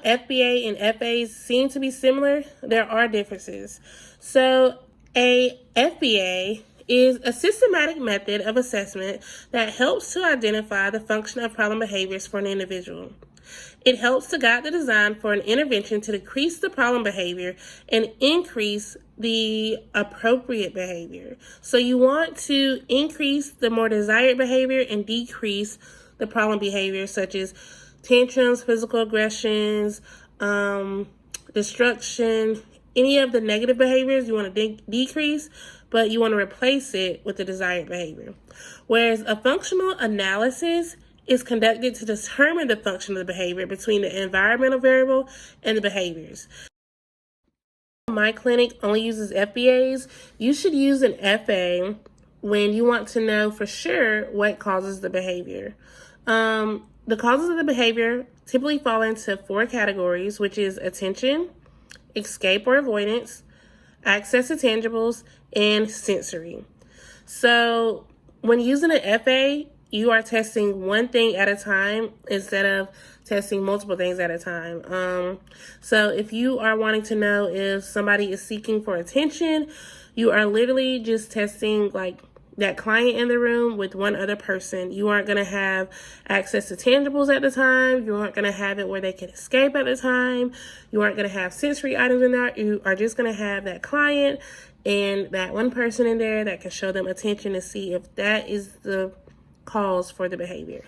FBA and FAs seem to be similar, there are differences. So a FBA is a systematic method of assessment that helps to identify the function of problem behaviors for an individual. It helps to guide the design for an intervention to decrease the problem behavior and increase the appropriate behavior. So you want to increase the more desired behavior and decrease the problem behavior, such as tantrums, physical aggressions, destruction, any of the negative behaviors you want to decrease, but you want to replace it with the desired behavior. Whereas a functional analysis is conducted to determine the function of the behavior between the environmental variable and the behaviors. My clinic only uses FBAs. You should use an FA when you want to know for sure what causes the behavior. The causes of the behavior typically fall into 4 categories, which is attention, escape or avoidance, access to tangibles, and sensory. So when using an FA, you are testing one thing at a time instead of testing multiple things at a time. So if you are wanting to know if somebody is seeking for attention, you are literally just testing like that client in the room with one other person. You aren't going to have access to tangibles at the time. You aren't going to have it where they can escape at the time. You aren't going to have sensory items in there. You are just going to have that client and that one person in there that can show them attention to see if that is the cause for the behavior.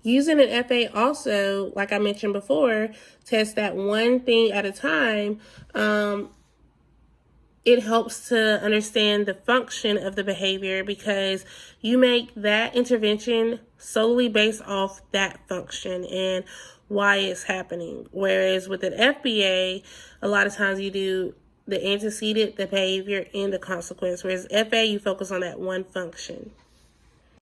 Using an FA also, like I mentioned before, test that one thing at a time. It helps to understand the function of the behavior because you make that intervention solely based off that function and why it's happening. Whereas with an FBA, a lot of times you do the antecedent, the behavior, and the consequence. Whereas FA, you focus on that one function.